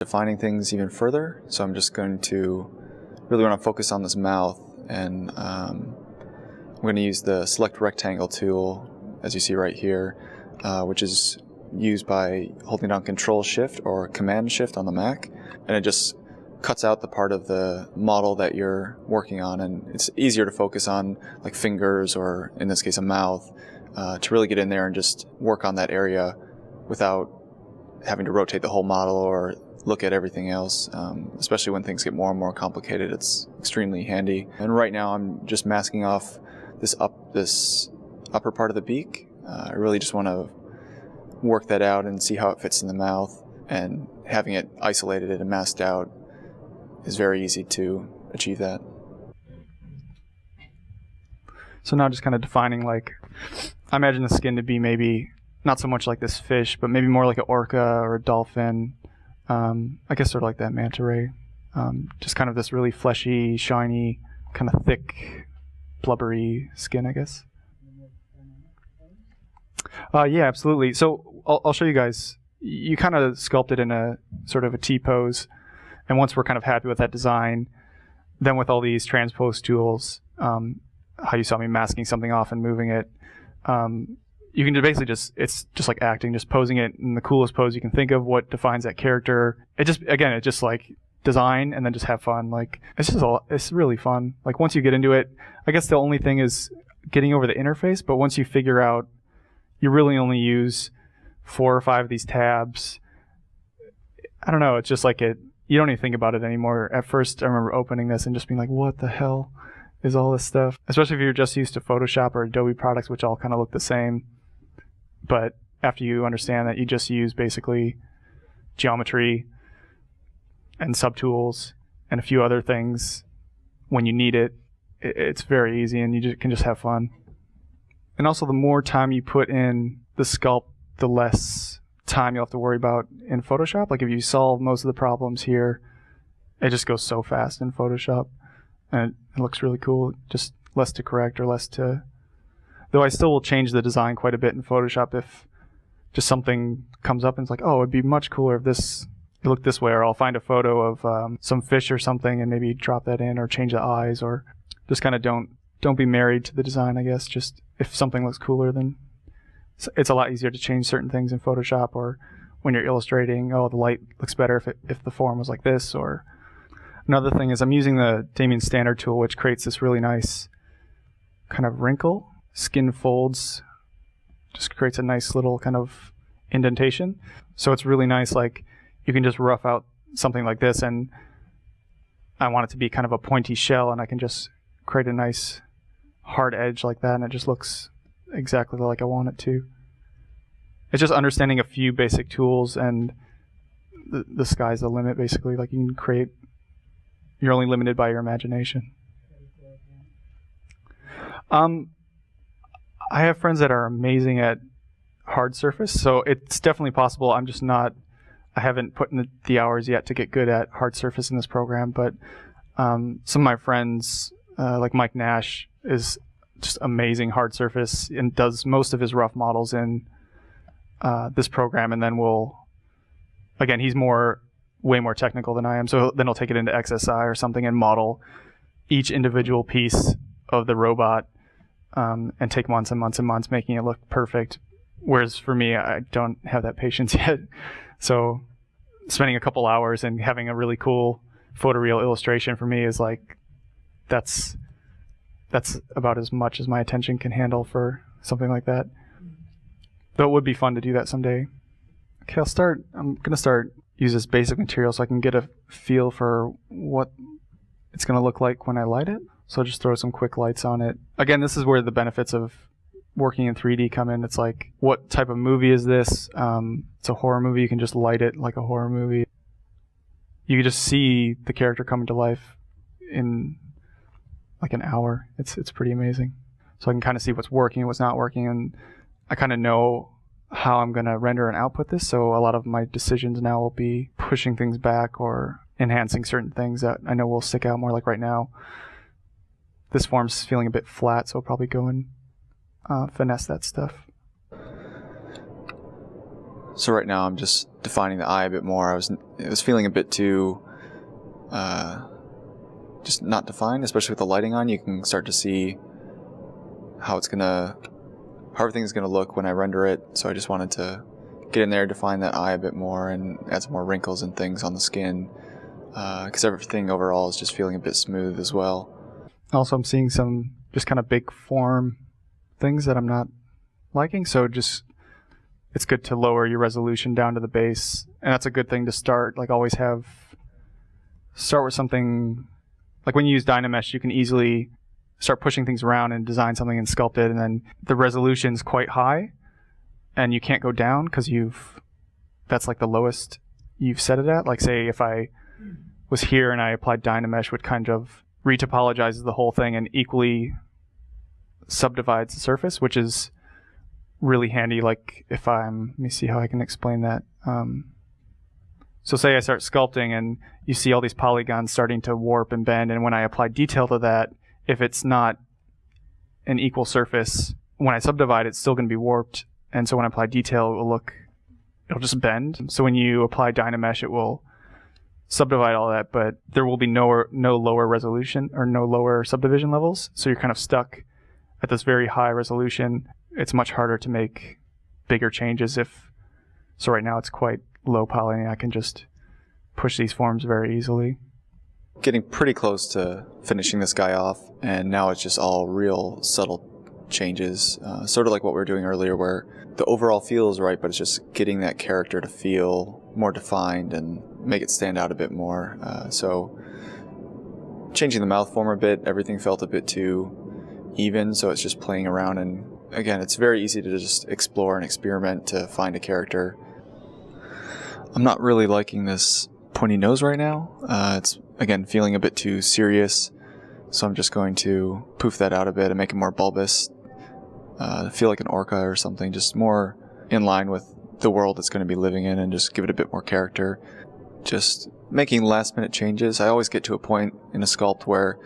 Defining things even further, so I'm just going to really want to focus on this mouth, and I'm going to use the select rectangle tool, as you see right here, which is used by holding down Control Shift or Command Shift on the Mac, and it just cuts out the part of the model that you're working on, and it's easier to focus on like fingers or in this case a mouth, to really get in there and just work on that area without having to rotate the whole model or look at everything else, especially when things get more and more complicated. It's extremely handy. And right now I'm just masking off this upper part of the beak. I really just want to work that out and see how it fits in the mouth, and having it isolated and masked out is very easy to achieve that. So now just kind of defining, like, I imagine the skin to be maybe not so much like this fish, but maybe more like an orca or a dolphin. I guess sort of like that manta ray. Just kind of this really fleshy, shiny, kind of thick, blubbery skin, I guess. Yeah, absolutely. So I'll show you guys. You kind of sculpted in a sort of a T-pose, and once we're kind of happy with that design, then with all these transpose tools, how you saw me masking something off and moving it, you can basically it's just like acting, just posing it in the coolest pose you can think of, what defines that character. It's just like design and then just have fun. Like, it's really fun. Like, once you get into it, I guess the only thing is getting over the interface, but once you figure out you really only use 4 or 5 of these tabs, I don't know, it's just like you don't even think about it anymore. At first, I remember opening this and just being like, what the hell is all this stuff? Especially if you're just used to Photoshop or Adobe products, which all kind of look the same. But after you understand that you just use basically geometry and subtools and a few other things when you need it, it's very easy, and you can just have fun. And also, the more time you put in the sculpt, the less time you'll have to worry about in Photoshop. Like, if you solve most of the problems here, it just goes so fast in Photoshop, and it looks really cool. Just less to correct, or less to... Though I still will change the design quite a bit in Photoshop if just something comes up and it's like, oh, it'd be much cooler if it looked this way, or I'll find a photo of some fish or something and maybe drop that in, or change the eyes, or just kind of don't be married to the design, I guess. Just if something looks cooler, then it's a lot easier to change certain things in Photoshop, or when you're illustrating, oh, the light looks better if the form was like this. Or another thing is I'm using the Damien Standard tool, which creates this really nice kind of wrinkle. Skin folds, just creates a nice little kind of indentation. So it's really nice, like, you can just rough out something like this, and I want it to be kind of a pointy shell, and I can just create a nice hard edge like that, and it just looks exactly like I want it to. It's just understanding a few basic tools, and the sky's the limit, basically. Like, you can create, you're only limited by your imagination. I have friends that are amazing at hard surface, so it's definitely possible. I'm just not, I haven't put in the hours yet to get good at hard surface in this program, but some of my friends, like Mike Nash, is just amazing hard surface and does most of his rough models in this program, and then again, he's way more technical than I am, so then he'll take it into XSI or something and model each individual piece of the robot, and take months and months and months making it look perfect. Whereas for me, I don't have that patience yet. So spending a couple hours and having a really cool photoreal illustration for me is like, that's about as much as my attention can handle for something like that. Though it would be fun to do that someday. Okay, I'm going to start use this basic material so I can get a feel for what it's going to look like when I light it. So I'll just throw some quick lights on it. Again, this is where the benefits of working in 3D come in. It's like, what type of movie is this? It's a horror movie. You can just light it like a horror movie. You can just see the character coming to life in like an hour. It's pretty amazing. So I can kind of see what's working and what's not working, and I kind of know how I'm going to render and output this. So a lot of my decisions now will be pushing things back or enhancing certain things that I know will stick out more. Like right now, this form's feeling a bit flat, so I'll probably go and finesse that stuff. So right now I'm just defining the eye a bit more. It was feeling a bit too just not defined, especially with the lighting on. You can start to see how everything's gonna look when I render it. So I just wanted to get in there, define that eye a bit more, and add some more wrinkles and things on the skin, because everything overall is just feeling a bit smooth as well. Also, I'm seeing some just kind of big form things that I'm not liking, so it's good to lower your resolution down to the base, and that's a good thing to start. Like, always start with something, like when you use Dynamesh, you can easily start pushing things around and design something and sculpt it, and then the resolution's quite high, and you can't go down because that's like the lowest you've set it at. Like, say if I was here and I applied Dynamesh, would kind of retopologizes the whole thing and equally subdivides the surface, which is really handy. Like, let me see how I can explain that. So say I start sculpting and you see all these polygons starting to warp and bend, and when I apply detail to that, if it's not an equal surface, when I subdivide, it's still going to be warped, and so when I apply detail, it'll just bend. So when you apply Dynamesh, it will subdivide all that, but there will be no lower resolution or no lower subdivision levels, so you're kind of stuck at this very high resolution. It's much harder to make bigger changes so right now it's quite low poly, and I can just push these forms very easily. Getting pretty close to finishing this guy off, and now it's just all real subtle changes, sort of like what we were doing earlier, where the overall feel is right, but it's just getting that character to feel more defined and make it stand out a bit more. So changing the mouth form a bit, everything felt a bit too even, so it's just playing around, and again, it's very easy to just explore and experiment to find a character. I'm not really liking this pointy nose right now. It's, again, feeling a bit too serious, so I'm just going to poof that out a bit and make it more bulbous, feel like an orca or something, just more in line with the world it's going to be living in, and just give it a bit more character. Just making last minute changes. I always get to a point in a sculpt where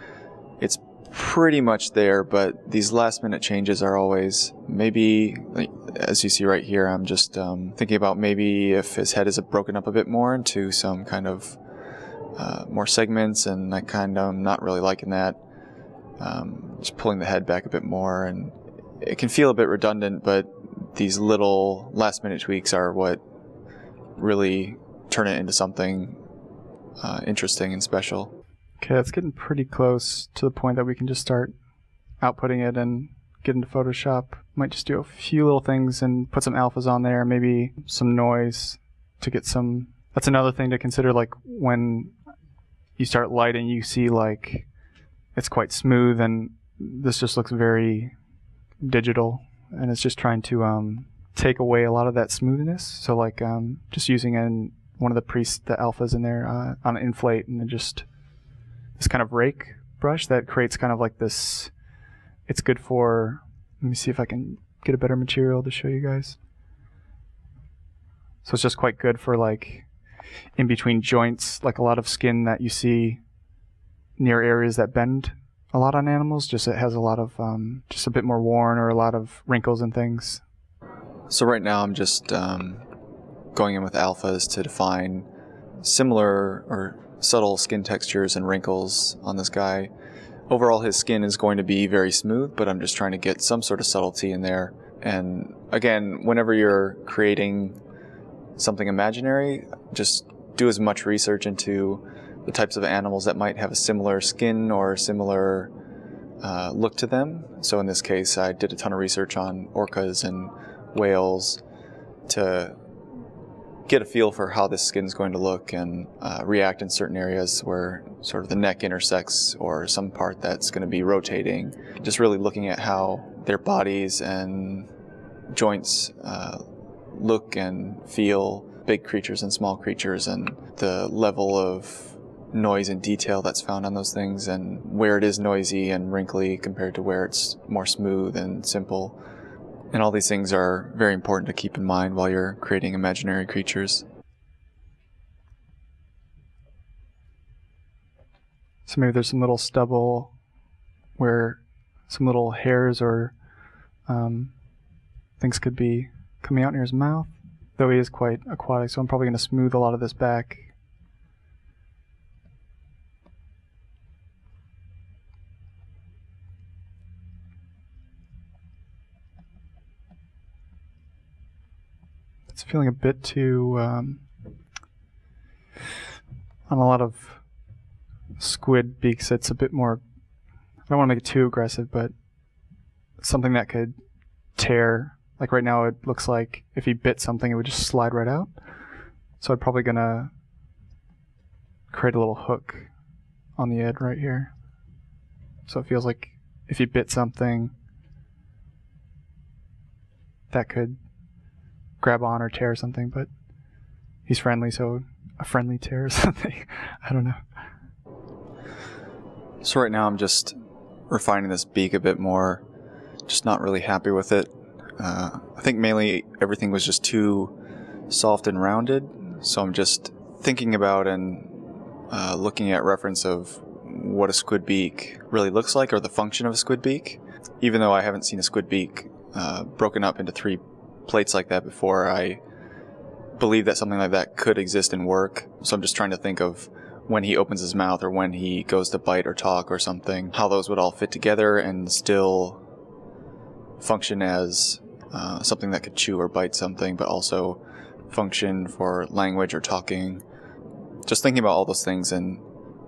it's pretty much there, but these last minute changes are always maybe, like, as you see right here, I'm just thinking about maybe if his head is broken up a bit more into some kind of more segments, and I kind of not really liking that. Just pulling the head back a bit more, and it can feel a bit redundant, but these little last minute tweaks are what really turn it into something interesting and special. Okay, that's getting pretty close to the point that we can just start outputting it and get into Photoshop. Might just do a few little things and put some alphas on there, maybe some noise to get some. That's another thing to consider, like when you start lighting, you see like it's quite smooth, and this just looks very digital, and it's just trying to take away a lot of that smoothness. So like just using one of the alphas in there on an inflate, and then just this kind of rake brush that creates kind of like this. It's good for, let me see if I can get a better material to show you guys. So it's just quite good for like in between joints, like a lot of skin that you see near areas that bend a lot on animals. Just it has a lot of just a bit more worn or a lot of wrinkles and things. So right now I'm just going in with alphas to define similar or subtle skin textures and wrinkles on this guy. Overall, his skin is going to be very smooth, but I'm just trying to get some sort of subtlety in there. And again, whenever you're creating something imaginary, just do as much research into the types of animals that might have a similar skin or similar look to them. So in this case, I did a ton of research on orcas and whales to get a feel for how this skin is going to look and react in certain areas where sort of the neck intersects or some part that's going to be rotating. Just really looking at how their bodies and joints look and feel, big creatures and small creatures, and the level of noise and detail that's found on those things, and where it is noisy and wrinkly compared to where it's more smooth and simple. And all these things are very important to keep in mind while you're creating imaginary creatures. So maybe there's some little stubble where some little hairs or things could be coming out near his mouth. though he is quite aquatic, so I'm probably going to smooth a lot of this back. It's feeling a bit too, on a lot of squid beaks, it's a bit more, I don't want to make it too aggressive, but something that could tear. Like right now it looks like if he bit something it would just slide right out. So I'm probably gonna create a little hook on the edge right here. So it feels like if he bit something that could grab on or tear something, but he's friendly, so a friendly tear or something. I don't know. So right now I'm just refining this beak a bit more, just not really happy with it. I think mainly everything was just too soft and rounded, so I'm just thinking about and looking at reference of what a squid beak really looks like, or the function of a squid beak. Even though I haven't seen a squid beak broken up into 3 plates like that before, I believe that something like that could exist and work. So I'm just trying to think of when he opens his mouth or when he goes to bite or talk or something, how those would all fit together and still function as something that could chew or bite something, but also function for language or talking. Just thinking about all those things and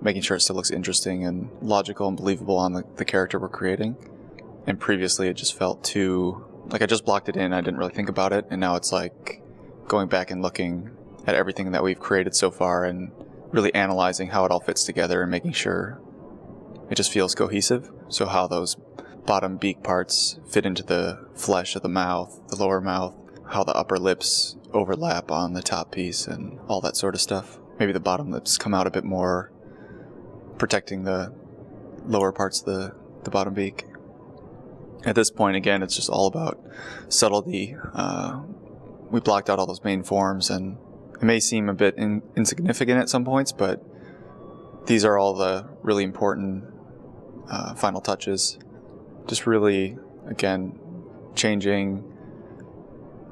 making sure it still looks interesting and logical and believable on the character we're creating. And previously it just felt too, like I just blocked it in, I didn't really think about it, and now it's like going back and looking at everything that we've created so far and really analyzing how it all fits together and making sure it just feels cohesive. So how those bottom beak parts fit into the flesh of the mouth, the lower mouth, how the upper lips overlap on the top piece and all that sort of stuff. Maybe the bottom lips come out a bit more, protecting the lower parts of the bottom beak. At this point, again, it's just all about subtlety. We blocked out all those main forms, and it may seem a bit insignificant at some points, but these are all the really important final touches. Just really, again, changing,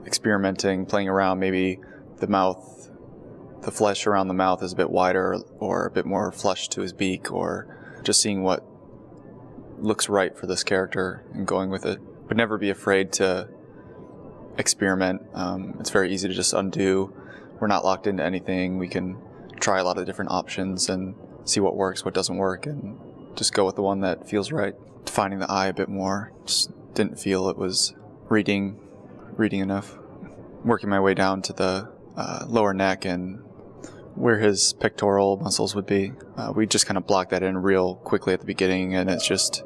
experimenting, playing around. Maybe the mouth, the flesh around the mouth is a bit wider or a bit more flush to his beak, or just seeing what looks right for this character and going with it. But never be afraid to experiment. It's very easy to just undo. We're not locked into anything. We can try a lot of different options and see what works, what doesn't work, and just go with the one that feels right. Defining the eye a bit more. Just didn't feel it was reading enough. Working my way down to the lower neck and where his pectoral muscles would be. We just kind of blocked that in real quickly at the beginning, and it's just,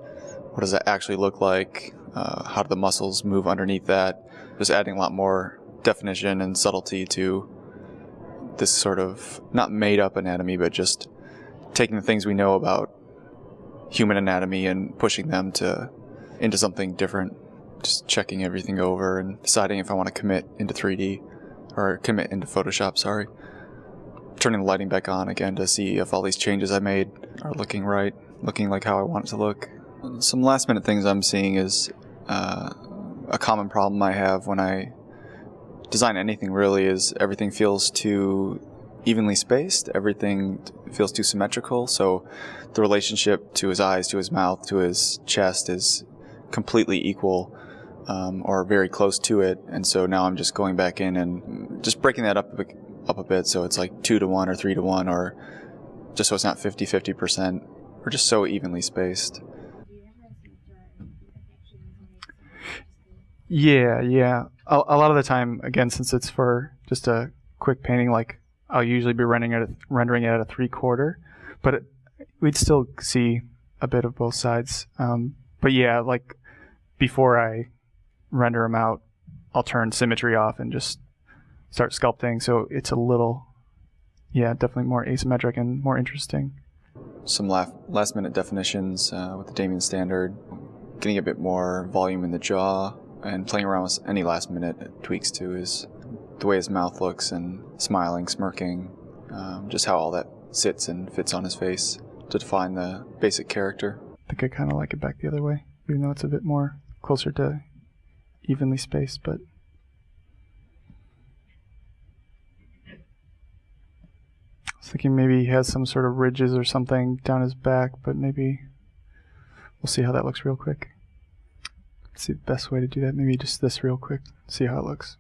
what does that actually look like? How do the muscles move underneath that? Just adding a lot more definition and subtlety to this sort of, not made up anatomy, but just taking the things we know about human anatomy and pushing them into something different. Just checking everything over and deciding if I want to commit into 3D, or commit into Photoshop, sorry. Turning the lighting back on again to see if all these changes I made are looking right, looking like how I want it to look. Some last minute things I'm seeing is a common problem I have when I design anything really is everything feels too evenly spaced, everything feels too symmetrical, so the relationship to his eyes, to his mouth, to his chest is completely equal, or very close to it, and so now I'm just going back in and just breaking that up a bit, so it's like 2 to 1 or 3 to 1, or just so it's not 50-50%, or just so evenly spaced. Yeah. A lot of the time, again, since it's for just a quick painting, like I'll usually be rendering it at a 3/4, but we'd still see a bit of both sides. But yeah, like before I render them out, I'll turn symmetry off and just start sculpting. So it's a little, definitely more asymmetric and more interesting. Some last minute definitions with the Damien standard, getting a bit more volume in the jaw, and playing around with any last minute tweaks too, is the way his mouth looks and smiling, smirking, just how all that sits and fits on his face to define the basic character. I think I kind of like it back the other way, even though it's a bit more closer to evenly spaced, but thinking maybe he has some sort of ridges or something down his back, but maybe we'll see how that looks real quick. Let's see the best way to do that. Maybe just this real quick. See how it looks.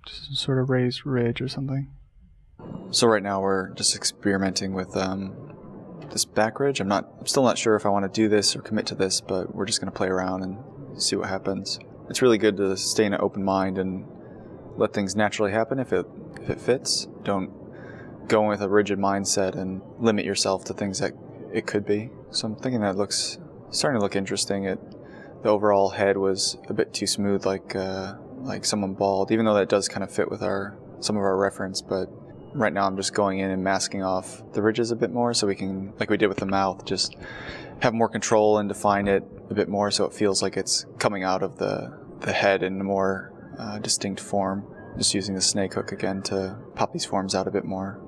Just some sort of raised ridge or something. So right now we're just experimenting with this back ridge. I'm still not sure if I want to do this or commit to this, but we're just going to play around and see what happens. It's really good to stay in an open mind and let things naturally happen if it fits. Don't go in with a rigid mindset and limit yourself to things that it could be. So I'm thinking that looks starting to look interesting. The overall head was a bit too smooth, like someone bald, even though that does kind of fit with some of our reference. But right now I'm just going in and masking off the ridges a bit more so we can, like we did with the mouth, just have more control and define it a bit more so it feels like it's coming out of the head in a more distinct form. Just using the snake hook again to pop these forms out a bit more.